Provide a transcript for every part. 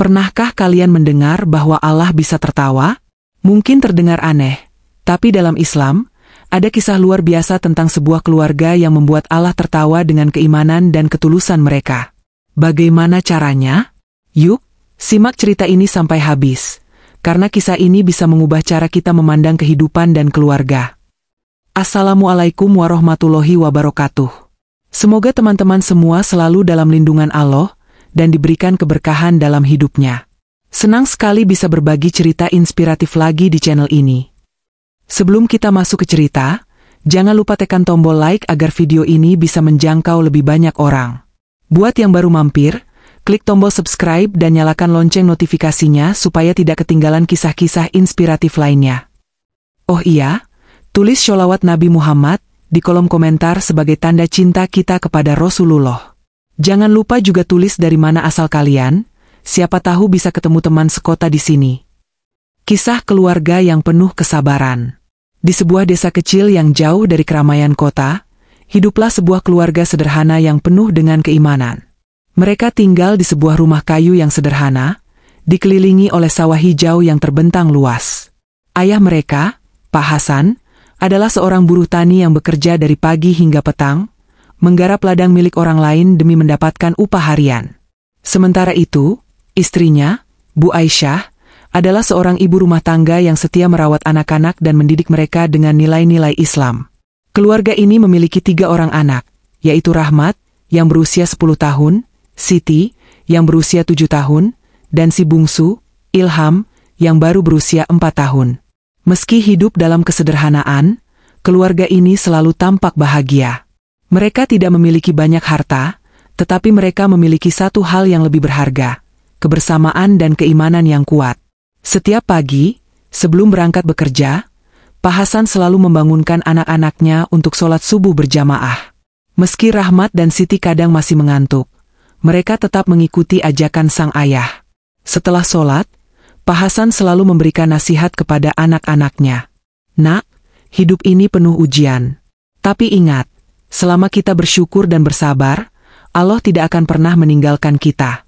Pernahkah kalian mendengar bahwa Allah bisa tertawa? Mungkin terdengar aneh, tapi dalam Islam, ada kisah luar biasa tentang sebuah keluarga yang membuat Allah tertawa dengan keimanan dan ketulusan mereka. Bagaimana caranya? Yuk, simak cerita ini sampai habis, karena kisah ini bisa mengubah cara kita memandang kehidupan dan keluarga. Assalamualaikum warahmatullahi wabarakatuh. Semoga teman-teman semua selalu dalam lindungan Allah dan diberikan keberkahan dalam hidupnya. Senang sekali bisa berbagi cerita inspiratif lagi di channel ini. Sebelum kita masuk ke cerita, jangan lupa tekan tombol like agar video ini bisa menjangkau lebih banyak orang. Buat yang baru mampir, klik tombol subscribe dan nyalakan lonceng notifikasinya supaya tidak ketinggalan kisah-kisah inspiratif lainnya. Oh iya, tulis sholawat Nabi Muhammad di kolom komentar sebagai tanda cinta kita kepada Rasulullah. Jangan lupa juga tulis dari mana asal kalian, siapa tahu bisa ketemu teman sekota di sini. Kisah keluarga yang penuh kesabaran. Di sebuah desa kecil yang jauh dari keramaian kota, hiduplah sebuah keluarga sederhana yang penuh dengan keimanan. Mereka tinggal di sebuah rumah kayu yang sederhana, dikelilingi oleh sawah hijau yang terbentang luas. Ayah mereka, Pak Hasan, adalah seorang buruh tani yang bekerja dari pagi hingga petang, menggarap ladang milik orang lain demi mendapatkan upah harian. Sementara itu, istrinya, Bu Aisyah, adalah seorang ibu rumah tangga yang setia merawat anak-anak dan mendidik mereka dengan nilai-nilai Islam. Keluarga ini memiliki 3 orang anak, yaitu Rahmat, yang berusia 10 tahun, Siti, yang berusia 7 tahun, dan si bungsu, Ilham, yang baru berusia 4 tahun. Meski hidup dalam kesederhanaan, keluarga ini selalu tampak bahagia. Mereka tidak memiliki banyak harta, tetapi mereka memiliki satu hal yang lebih berharga, kebersamaan dan keimanan yang kuat. Setiap pagi, sebelum berangkat bekerja, Pak Hasan selalu membangunkan anak-anaknya untuk sholat subuh berjamaah. Meski Rahmat dan Siti kadang masih mengantuk, mereka tetap mengikuti ajakan sang ayah. Setelah sholat, Pak Hasan selalu memberikan nasihat kepada anak-anaknya. Nak, hidup ini penuh ujian. Tapi ingat, selama kita bersyukur dan bersabar, Allah tidak akan pernah meninggalkan kita.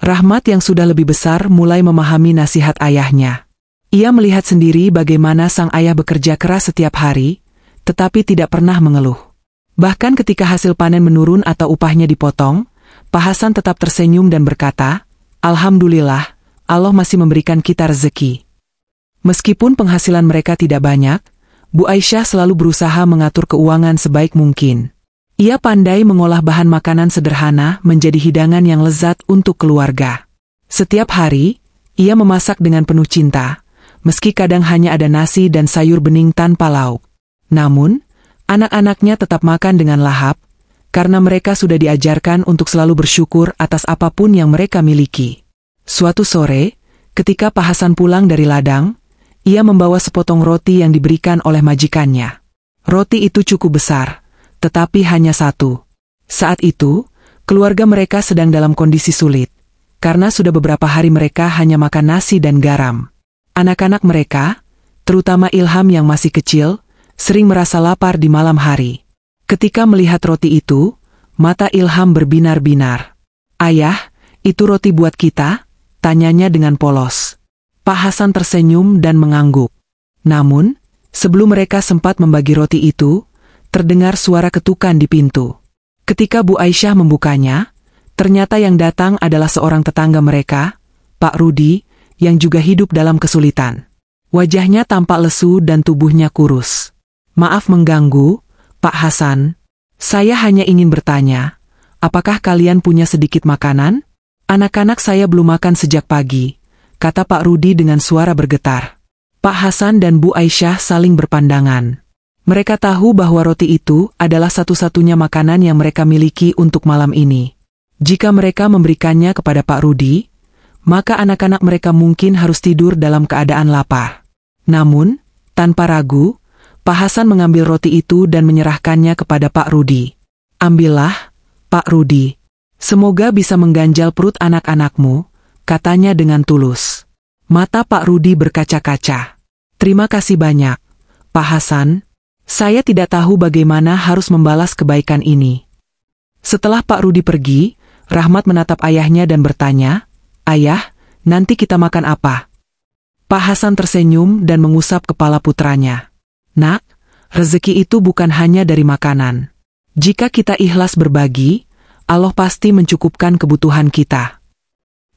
Rahmat yang sudah lebih besar mulai memahami nasihat ayahnya. Ia melihat sendiri bagaimana sang ayah bekerja keras setiap hari, tetapi tidak pernah mengeluh. Bahkan ketika hasil panen menurun atau upahnya dipotong, Pak Hasan tetap tersenyum dan berkata, "Alhamdulillah, Allah masih memberikan kita rezeki." Meskipun penghasilan mereka tidak banyak, Bu Aisyah selalu berusaha mengatur keuangan sebaik mungkin. Ia pandai mengolah bahan makanan sederhana menjadi hidangan yang lezat untuk keluarga. Setiap hari, ia memasak dengan penuh cinta, meski kadang hanya ada nasi dan sayur bening tanpa lauk. Namun, anak-anaknya tetap makan dengan lahap, karena mereka sudah diajarkan untuk selalu bersyukur atas apapun yang mereka miliki. Suatu sore, ketika Pak Hasan pulang dari ladang, ia membawa sepotong roti yang diberikan oleh majikannya. Roti itu cukup besar, tetapi hanya satu. Saat itu, keluarga mereka sedang dalam kondisi sulit, karena sudah beberapa hari mereka hanya makan nasi dan garam. Anak-anak mereka, terutama Ilham yang masih kecil, sering merasa lapar di malam hari. Ketika melihat roti itu, mata Ilham berbinar-binar. "Ayah, itu roti buat kita?" tanyanya dengan polos. Pak Hasan tersenyum dan mengangguk. Namun, sebelum mereka sempat membagi roti itu, terdengar suara ketukan di pintu. Ketika Bu Aisyah membukanya, ternyata yang datang adalah seorang tetangga mereka, Pak Rudi, yang juga hidup dalam kesulitan. Wajahnya tampak lesu dan tubuhnya kurus. "Maaf mengganggu, Pak Hasan. Saya hanya ingin bertanya, apakah kalian punya sedikit makanan? Anak-anak saya belum makan sejak pagi," kata Pak Rudi dengan suara bergetar. Pak Hasan dan Bu Aisyah saling berpandangan. Mereka tahu bahwa roti itu adalah satu-satunya makanan yang mereka miliki untuk malam ini. Jika mereka memberikannya kepada Pak Rudi, maka anak-anak mereka mungkin harus tidur dalam keadaan lapar. Namun, tanpa ragu, Pak Hasan mengambil roti itu dan menyerahkannya kepada Pak Rudi. "Ambillah, Pak Rudi. Semoga bisa mengganjal perut anak-anakmu," katanya dengan tulus. Mata Pak Rudi berkaca-kaca. "Terima kasih banyak, Pak Hasan. Saya tidak tahu bagaimana harus membalas kebaikan ini." Setelah Pak Rudi pergi, Rahmat menatap ayahnya dan bertanya, "Ayah, nanti kita makan apa?" Pak Hasan tersenyum dan mengusap kepala putranya. "Nak, rezeki itu bukan hanya dari makanan. Jika kita ikhlas berbagi, Allah pasti mencukupkan kebutuhan kita."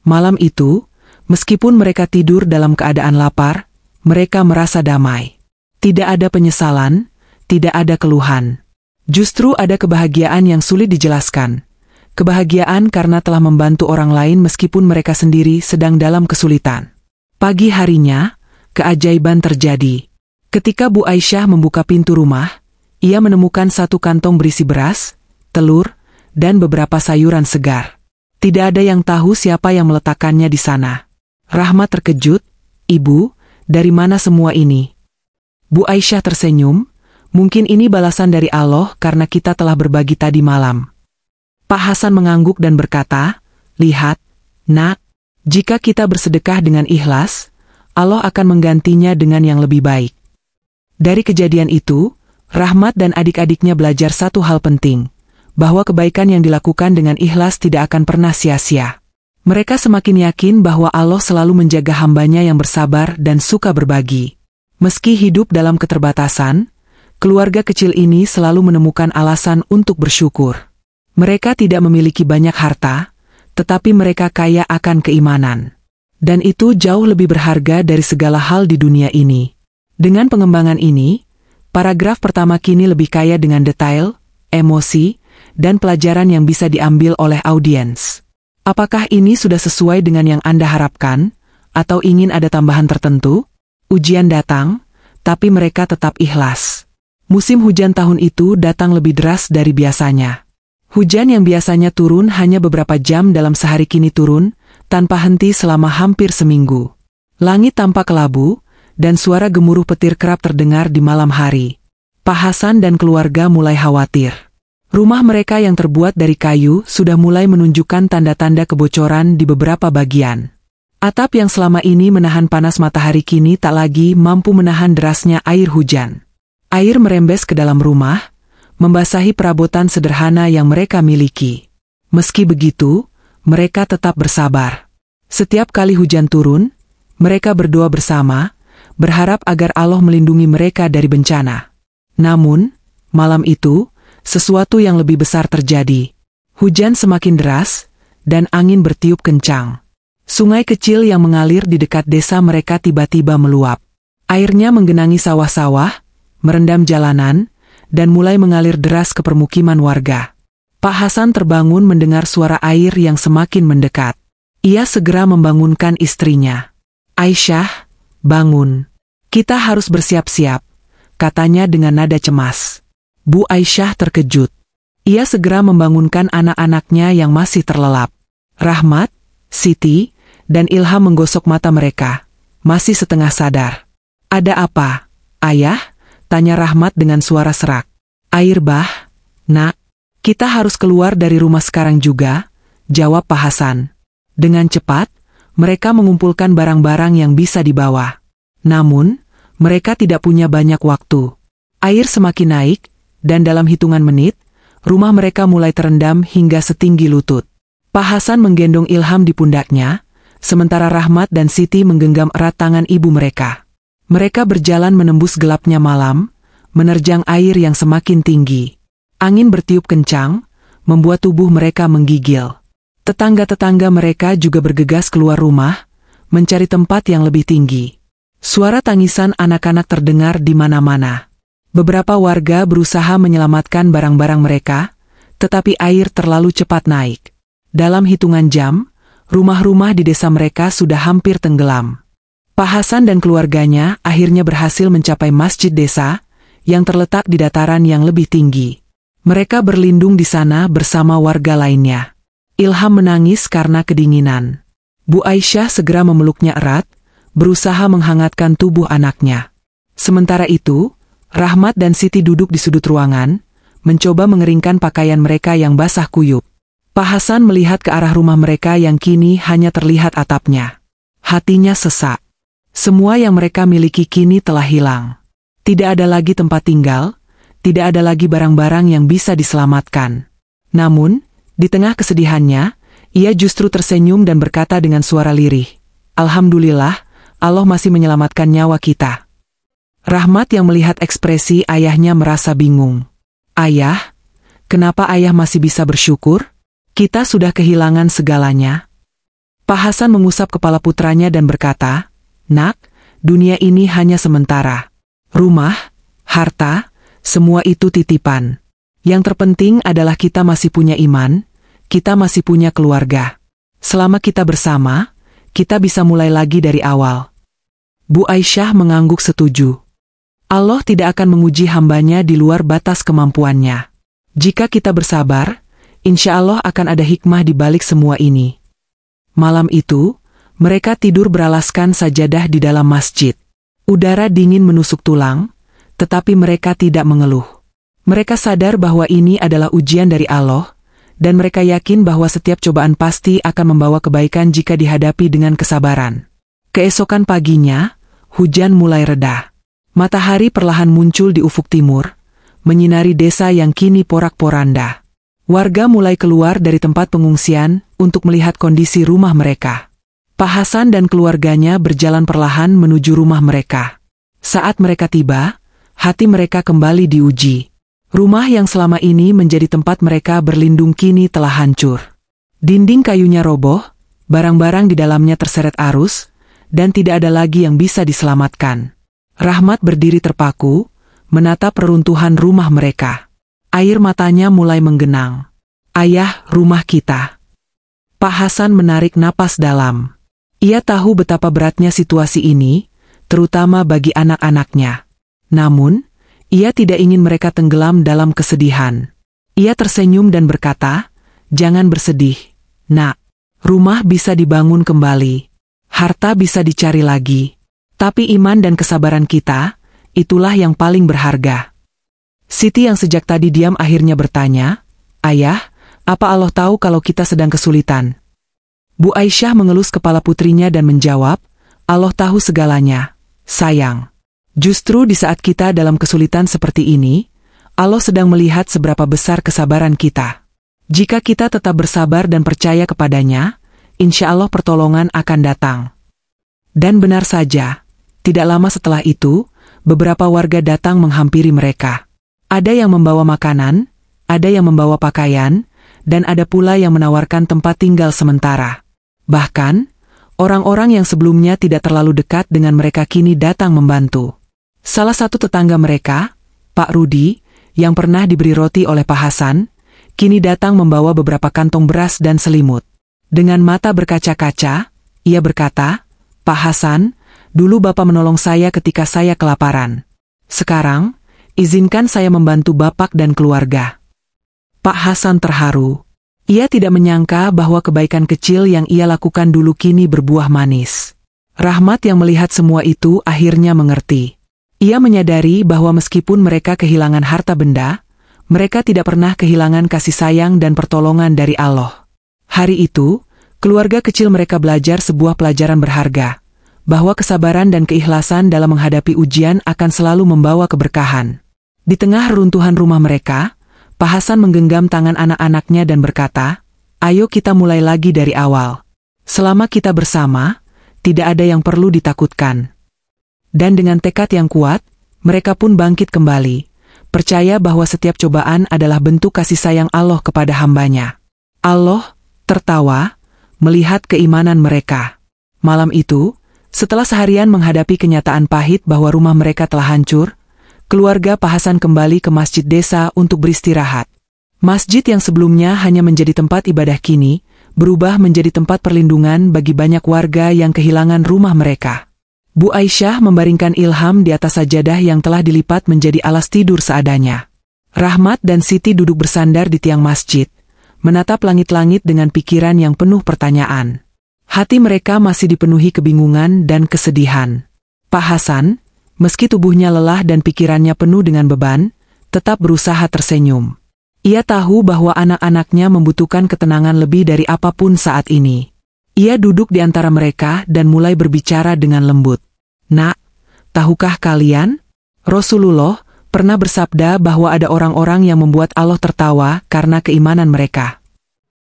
Malam itu, meskipun mereka tidur dalam keadaan lapar, mereka merasa damai. Tidak ada penyesalan, tidak ada keluhan. Justru ada kebahagiaan yang sulit dijelaskan. Kebahagiaan karena telah membantu orang lain meskipun mereka sendiri sedang dalam kesulitan. Pagi harinya, keajaiban terjadi. Ketika Bu Aisyah membuka pintu rumah, ia menemukan satu kantong berisi beras, telur, dan beberapa sayuran segar. Tidak ada yang tahu siapa yang meletakkannya di sana. Rahmat terkejut, "Ibu, dari mana semua ini?" Bu Aisyah tersenyum, "Mungkin ini balasan dari Allah karena kita telah berbagi tadi malam." Pak Hasan mengangguk dan berkata, "Lihat, Nak, jika kita bersedekah dengan ikhlas, Allah akan menggantinya dengan yang lebih baik." Dari kejadian itu, Rahmat dan adik-adiknya belajar satu hal penting, bahwa kebaikan yang dilakukan dengan ikhlas tidak akan pernah sia-sia. Mereka semakin yakin bahwa Allah selalu menjaga hambanya yang bersabar dan suka berbagi. Meski hidup dalam keterbatasan, keluarga kecil ini selalu menemukan alasan untuk bersyukur. Mereka tidak memiliki banyak harta, tetapi mereka kaya akan keimanan. Dan itu jauh lebih berharga dari segala hal di dunia ini. Dengan pengembangan ini, paragraf pertama kini lebih kaya dengan detail, emosi, dan pelajaran yang bisa diambil oleh audiens. Apakah ini sudah sesuai dengan yang Anda harapkan, atau ingin ada tambahan tertentu? Ujian datang, tapi mereka tetap ikhlas. Musim hujan tahun itu datang lebih deras dari biasanya. Hujan yang biasanya turun hanya beberapa jam dalam sehari kini turun, tanpa henti selama hampir seminggu. Langit tampak kelabu, dan suara gemuruh petir kerap terdengar di malam hari. Pak Hasan dan keluarga mulai khawatir. Rumah mereka yang terbuat dari kayu sudah mulai menunjukkan tanda-tanda kebocoran di beberapa bagian. Atap yang selama ini menahan panas matahari kini tak lagi mampu menahan derasnya air hujan. Air merembes ke dalam rumah, membasahi perabotan sederhana yang mereka miliki. Meski begitu, mereka tetap bersabar. Setiap kali hujan turun, mereka berdoa bersama, berharap agar Allah melindungi mereka dari bencana. Namun, malam itu, sesuatu yang lebih besar terjadi. Hujan semakin deras, dan angin bertiup kencang. Sungai kecil yang mengalir di dekat desa mereka tiba-tiba meluap. Airnya menggenangi sawah-sawah, merendam jalanan, dan mulai mengalir deras ke permukiman warga. Pak Hasan terbangun mendengar suara air yang semakin mendekat. Ia segera membangunkan istrinya. "Aisyah, bangun. Kita harus bersiap-siap," katanya dengan nada cemas. Bu Aisyah terkejut. Ia segera membangunkan anak-anaknya yang masih terlelap. Rahmat, Siti, dan Ilham menggosok mata mereka, masih setengah sadar. "Ada apa, Ayah?" tanya Rahmat dengan suara serak. "Air bah, Nak. Kita harus keluar dari rumah sekarang juga," jawab Pak Hasan. Dengan cepat, mereka mengumpulkan barang-barang yang bisa dibawa. Namun, mereka tidak punya banyak waktu. Air semakin naik, dan dalam hitungan menit, rumah mereka mulai terendam hingga setinggi lutut. Pak Hasan menggendong Ilham di pundaknya, sementara Rahmat dan Siti menggenggam erat tangan ibu mereka. Mereka berjalan menembus gelapnya malam, menerjang air yang semakin tinggi. Angin bertiup kencang, membuat tubuh mereka menggigil. Tetangga-tetangga mereka juga bergegas keluar rumah, mencari tempat yang lebih tinggi. Suara tangisan anak-anak terdengar di mana-mana. Beberapa warga berusaha menyelamatkan barang-barang mereka, tetapi air terlalu cepat naik. Dalam hitungan jam, rumah-rumah di desa mereka sudah hampir tenggelam. Pak Hasan dan keluarganya akhirnya berhasil mencapai masjid desa, yang terletak di dataran yang lebih tinggi. Mereka berlindung di sana bersama warga lainnya. Ilham menangis karena kedinginan. Bu Aisyah segera memeluknya erat, berusaha menghangatkan tubuh anaknya. Sementara itu, Rahmat dan Siti duduk di sudut ruangan, mencoba mengeringkan pakaian mereka yang basah kuyup. Pak Hasan melihat ke arah rumah mereka yang kini hanya terlihat atapnya. Hatinya sesak. Semua yang mereka miliki kini telah hilang. Tidak ada lagi tempat tinggal, tidak ada lagi barang-barang yang bisa diselamatkan. Namun, di tengah kesedihannya, ia justru tersenyum dan berkata dengan suara lirih, Alhamdulillah, Allah masih menyelamatkan nyawa kita. Rahmat yang melihat ekspresi ayahnya merasa bingung. Ayah, kenapa ayah masih bisa bersyukur? Kita sudah kehilangan segalanya. Pak Hasan mengusap kepala putranya dan berkata, "Nak, dunia ini hanya sementara. Rumah, harta, semua itu titipan. Yang terpenting adalah kita masih punya iman, kita masih punya keluarga. Selama kita bersama, kita bisa mulai lagi dari awal." Bu Aisyah mengangguk setuju. Allah tidak akan menguji hambanya di luar batas kemampuannya. Jika kita bersabar, insya Allah akan ada hikmah di balik semua ini. Malam itu, mereka tidur beralaskan sajadah di dalam masjid. Udara dingin menusuk tulang, tetapi mereka tidak mengeluh. Mereka sadar bahwa ini adalah ujian dari Allah, dan mereka yakin bahwa setiap cobaan pasti akan membawa kebaikan jika dihadapi dengan kesabaran. Keesokan paginya, hujan mulai reda. Matahari perlahan muncul di ufuk timur, menyinari desa yang kini porak-poranda. Warga mulai keluar dari tempat pengungsian untuk melihat kondisi rumah mereka. Pak Hasan dan keluarganya berjalan perlahan menuju rumah mereka. Saat mereka tiba, hati mereka kembali diuji. Rumah yang selama ini menjadi tempat mereka berlindung kini telah hancur. Dinding kayunya roboh, barang-barang di dalamnya terseret arus, dan tidak ada lagi yang bisa diselamatkan. Rahmat berdiri terpaku, menatap reruntuhan rumah mereka. Air matanya mulai menggenang. "Ayah, rumah kita." Pak Hasan menarik napas dalam. Ia tahu betapa beratnya situasi ini, terutama bagi anak-anaknya. Namun, ia tidak ingin mereka tenggelam dalam kesedihan. Ia tersenyum dan berkata, "Jangan bersedih, Nak. Rumah bisa dibangun kembali. Harta bisa dicari lagi. Tapi iman dan kesabaran kita, itulah yang paling berharga." Siti yang sejak tadi diam akhirnya bertanya, "Ayah, apa Allah tahu kalau kita sedang kesulitan?" Bu Aisyah mengelus kepala putrinya dan menjawab, "Allah tahu segalanya, sayang. Justru di saat kita dalam kesulitan seperti ini, Allah sedang melihat seberapa besar kesabaran kita. Jika kita tetap bersabar dan percaya kepadanya, insya Allah pertolongan akan datang." Dan benar saja, tidak lama setelah itu, beberapa warga datang menghampiri mereka. Ada yang membawa makanan, ada yang membawa pakaian, dan ada pula yang menawarkan tempat tinggal sementara. Bahkan, orang-orang yang sebelumnya tidak terlalu dekat dengan mereka kini datang membantu. Salah satu tetangga mereka, Pak Rudi, yang pernah diberi roti oleh Pak Hasan, kini datang membawa beberapa kantong beras dan selimut. Dengan mata berkaca-kaca, ia berkata, "Pak Hasan, dulu Bapak menolong saya ketika saya kelaparan. Sekarang, izinkan saya membantu Bapak dan keluarga." Pak Hasan terharu. Ia tidak menyangka bahwa kebaikan kecil yang ia lakukan dulu kini berbuah manis. Rahmat yang melihat semua itu akhirnya mengerti. Ia menyadari bahwa meskipun mereka kehilangan harta benda, mereka tidak pernah kehilangan kasih sayang dan pertolongan dari Allah. Hari itu, keluarga kecil mereka belajar sebuah pelajaran berharga, bahwa kesabaran dan keikhlasan dalam menghadapi ujian akan selalu membawa keberkahan. Di tengah reruntuhan rumah mereka, Pak Hasan menggenggam tangan anak-anaknya dan berkata, "Ayo kita mulai lagi dari awal. Selama kita bersama, tidak ada yang perlu ditakutkan." Dan dengan tekad yang kuat, mereka pun bangkit kembali, percaya bahwa setiap cobaan adalah bentuk kasih sayang Allah kepada hambanya. Allah tertawa melihat keimanan mereka. Malam itu, setelah seharian menghadapi kenyataan pahit bahwa rumah mereka telah hancur, keluarga Pak Hasan kembali ke masjid desa untuk beristirahat. Masjid yang sebelumnya hanya menjadi tempat ibadah kini, berubah menjadi tempat perlindungan bagi banyak warga yang kehilangan rumah mereka. Bu Aisyah membaringkan Ilham di atas sajadah yang telah dilipat menjadi alas tidur seadanya. Rahmat dan Siti duduk bersandar di tiang masjid, menatap langit-langit dengan pikiran yang penuh pertanyaan. Hati mereka masih dipenuhi kebingungan dan kesedihan. Pak Hasan, meski tubuhnya lelah dan pikirannya penuh dengan beban, tetap berusaha tersenyum. Ia tahu bahwa anak-anaknya membutuhkan ketenangan lebih dari apapun saat ini. Ia duduk di antara mereka dan mulai berbicara dengan lembut. "Nak, tahukah kalian? Rasulullah pernah bersabda bahwa ada orang-orang yang membuat Allah tertawa karena keimanan mereka."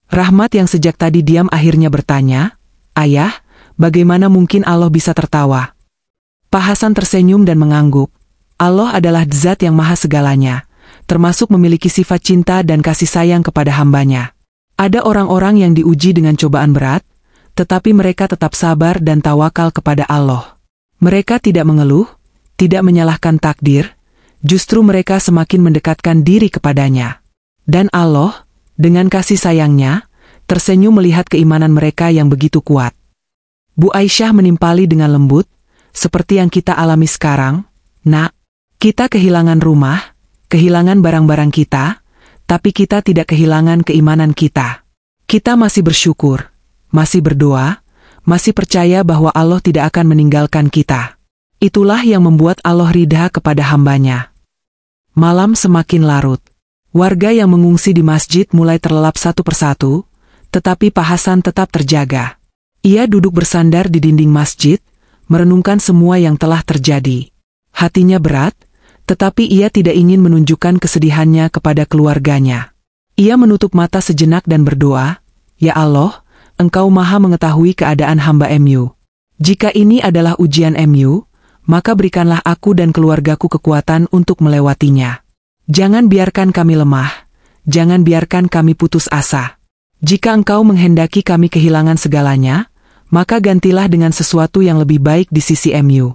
Rahmat yang sejak tadi diam akhirnya bertanya, "Ayah, Bagaimana mungkin Allah bisa tertawa? Pak Hasan tersenyum dan mengangguk. Allah adalah zat yang maha segalanya, termasuk memiliki sifat cinta dan kasih sayang kepada hambanya. Ada orang-orang yang diuji dengan cobaan berat, tetapi mereka tetap sabar dan tawakal kepada Allah. Mereka tidak mengeluh, tidak menyalahkan takdir, justru mereka semakin mendekatkan diri kepadanya. Dan Allah, dengan kasih sayangnya, tersenyum melihat keimanan mereka yang begitu kuat. Bu Aisyah menimpali dengan lembut, seperti yang kita alami sekarang. Nak, kita kehilangan rumah, kehilangan barang-barang kita, tapi kita tidak kehilangan keimanan kita. Kita masih bersyukur, masih berdoa, masih percaya bahwa Allah tidak akan meninggalkan kita. Itulah yang membuat Allah ridha kepada hambanya. Malam semakin larut. Warga yang mengungsi di masjid mulai terlelap satu persatu, tetapi Pak Hasan tetap terjaga. Ia duduk bersandar di dinding masjid, merenungkan semua yang telah terjadi. Hatinya berat, tetapi ia tidak ingin menunjukkan kesedihannya kepada keluarganya. Ia menutup mata sejenak dan berdoa, "Ya Allah, Engkau maha mengetahui keadaan hamba MU. Jika ini adalah ujian MU, maka berikanlah aku dan keluargaku kekuatan untuk melewatinya. Jangan biarkan kami lemah, jangan biarkan kami putus asa. Jika Engkau menghendaki kami kehilangan segalanya, maka gantilah dengan sesuatu yang lebih baik di sisi MU."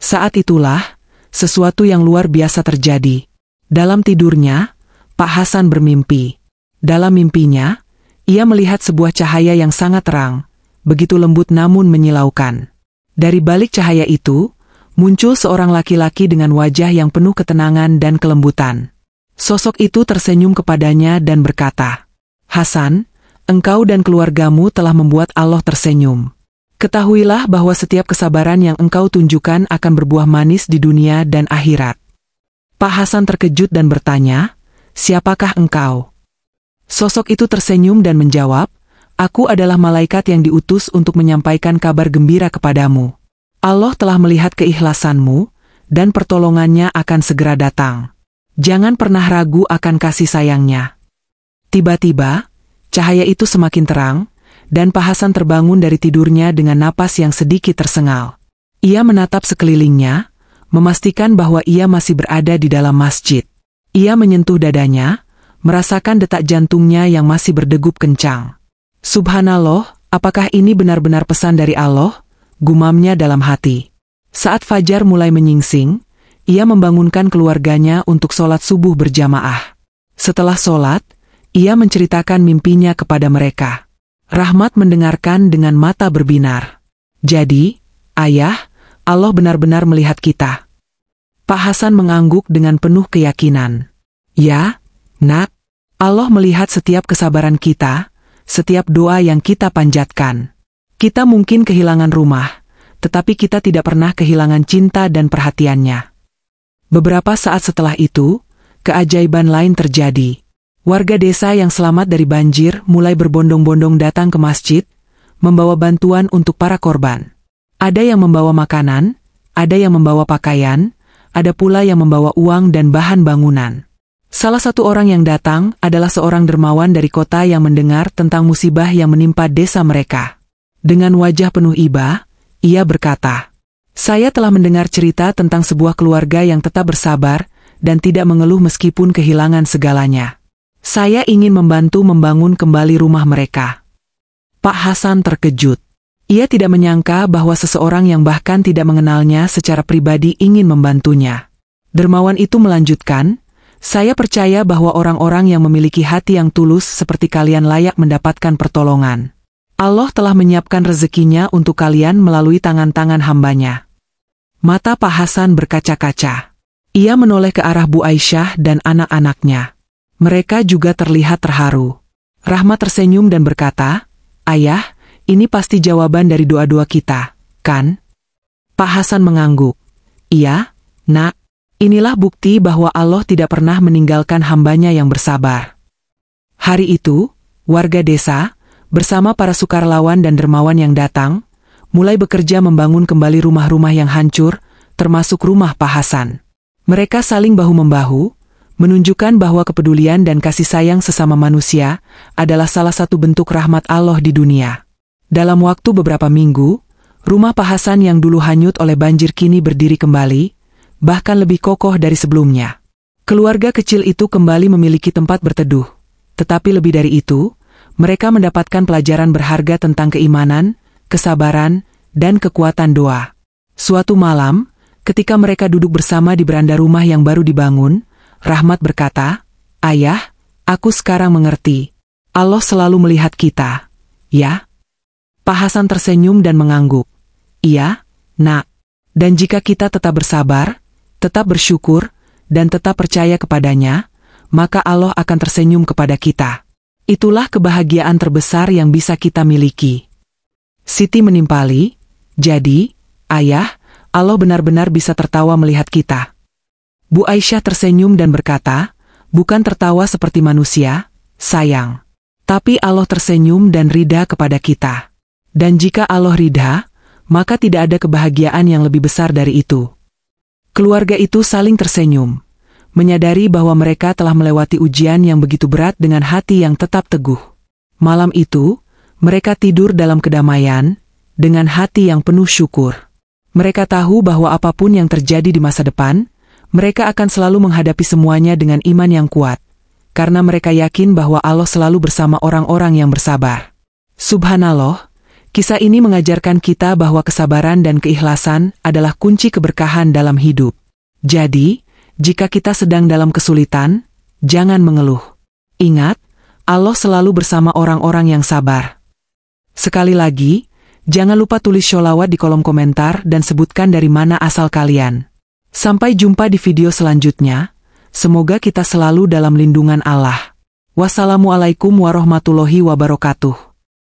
Saat itulah, sesuatu yang luar biasa terjadi. Dalam tidurnya, Pak Hasan bermimpi. Dalam mimpinya, ia melihat sebuah cahaya yang sangat terang, begitu lembut namun menyilaukan. Dari balik cahaya itu, muncul seorang laki-laki dengan wajah yang penuh ketenangan dan kelembutan. Sosok itu tersenyum kepadanya dan berkata, "Hasan, engkau dan keluargamu telah membuat Allah tersenyum. Ketahuilah bahwa setiap kesabaran yang engkau tunjukkan akan berbuah manis di dunia dan akhirat." Pak Hasan terkejut dan bertanya, "Siapakah engkau?" Sosok itu tersenyum dan menjawab, "Aku adalah malaikat yang diutus untuk menyampaikan kabar gembira kepadamu. Allah telah melihat keikhlasanmu, dan pertolongannya akan segera datang. Jangan pernah ragu akan kasih sayangnya." Tiba-tiba, cahaya itu semakin terang, dan Pak Hasan terbangun dari tidurnya dengan napas yang sedikit tersengal. Ia menatap sekelilingnya, memastikan bahwa ia masih berada di dalam masjid. Ia menyentuh dadanya, merasakan detak jantungnya yang masih berdegup kencang. "Subhanallah, apakah ini benar-benar pesan dari Allah?" gumamnya dalam hati. Saat fajar mulai menyingsing, ia membangunkan keluarganya untuk sholat subuh berjamaah. Setelah sholat, ia menceritakan mimpinya kepada mereka. Rahmat mendengarkan dengan mata berbinar. "Jadi, Ayah, Allah benar-benar melihat kita." Pak Hasan mengangguk dengan penuh keyakinan. "Ya, Nak, Allah melihat setiap kesabaran kita, setiap doa yang kita panjatkan. Kita mungkin kehilangan rumah, tetapi kita tidak pernah kehilangan cinta dan perhatiannya." Beberapa saat setelah itu, keajaiban lain terjadi. Warga desa yang selamat dari banjir mulai berbondong-bondong datang ke masjid, membawa bantuan untuk para korban. Ada yang membawa makanan, ada yang membawa pakaian, ada pula yang membawa uang dan bahan bangunan. Salah satu orang yang datang adalah seorang dermawan dari kota yang mendengar tentang musibah yang menimpa desa mereka. Dengan wajah penuh iba, ia berkata, "Saya telah mendengar cerita tentang sebuah keluarga yang tetap bersabar dan tidak mengeluh meskipun kehilangan segalanya. Saya ingin membantu membangun kembali rumah mereka." Pak Hasan terkejut. Ia tidak menyangka bahwa seseorang yang bahkan tidak mengenalnya secara pribadi ingin membantunya. Dermawan itu melanjutkan, "Saya percaya bahwa orang-orang yang memiliki hati yang tulus seperti kalian layak mendapatkan pertolongan. Allah telah menyiapkan rezekinya untuk kalian melalui tangan-tangan hambanya." Mata Pak Hasan berkaca-kaca. Ia menoleh ke arah Bu Aisyah dan anak-anaknya. Mereka juga terlihat terharu. Rahmat tersenyum dan berkata, "Ayah, ini pasti jawaban dari doa-doa kita, kan?" Pak Hasan mengangguk. "Iya, Nak. Inilah bukti bahwa Allah tidak pernah meninggalkan hambanya yang bersabar." Hari itu, warga desa, bersama para sukarlawan dan dermawan yang datang, mulai bekerja membangun kembali rumah-rumah yang hancur, termasuk rumah Pak Hasan. Mereka saling bahu-membahu, menunjukkan bahwa kepedulian dan kasih sayang sesama manusia adalah salah satu bentuk rahmat Allah di dunia. Dalam waktu beberapa minggu, rumah Pak Hasan yang dulu hanyut oleh banjir kini berdiri kembali, bahkan lebih kokoh dari sebelumnya. Keluarga kecil itu kembali memiliki tempat berteduh. Tetapi lebih dari itu, mereka mendapatkan pelajaran berharga tentang keimanan, kesabaran, dan kekuatan doa. Suatu malam, ketika mereka duduk bersama di beranda rumah yang baru dibangun, Rahmat berkata, "Ayah, aku sekarang mengerti. Allah selalu melihat kita, ya?" Pak Hasan tersenyum dan mengangguk. "Iya, Nak. Dan jika kita tetap bersabar, tetap bersyukur, dan tetap percaya kepadanya, maka Allah akan tersenyum kepada kita. Itulah kebahagiaan terbesar yang bisa kita miliki." Siti menimpali, "Jadi, Ayah, Allah benar-benar bisa tertawa melihat kita." Bu Aisyah tersenyum dan berkata, "Bukan tertawa seperti manusia, sayang. Tapi Allah tersenyum dan ridha kepada kita. Dan jika Allah ridha, maka tidak ada kebahagiaan yang lebih besar dari itu." Keluarga itu saling tersenyum, menyadari bahwa mereka telah melewati ujian yang begitu berat dengan hati yang tetap teguh. Malam itu, mereka tidur dalam kedamaian, dengan hati yang penuh syukur. Mereka tahu bahwa apapun yang terjadi di masa depan, mereka akan selalu menghadapi semuanya dengan iman yang kuat, karena mereka yakin bahwa Allah selalu bersama orang-orang yang bersabar. Subhanallah, kisah ini mengajarkan kita bahwa kesabaran dan keikhlasan adalah kunci keberkahan dalam hidup. Jadi, jika kita sedang dalam kesulitan, jangan mengeluh. Ingat, Allah selalu bersama orang-orang yang sabar. Sekali lagi, jangan lupa tulis sholawat di kolom komentar dan sebutkan dari mana asal kalian. Sampai jumpa di video selanjutnya. Semoga kita selalu dalam lindungan Allah. Wassalamualaikum warahmatullahi wabarakatuh.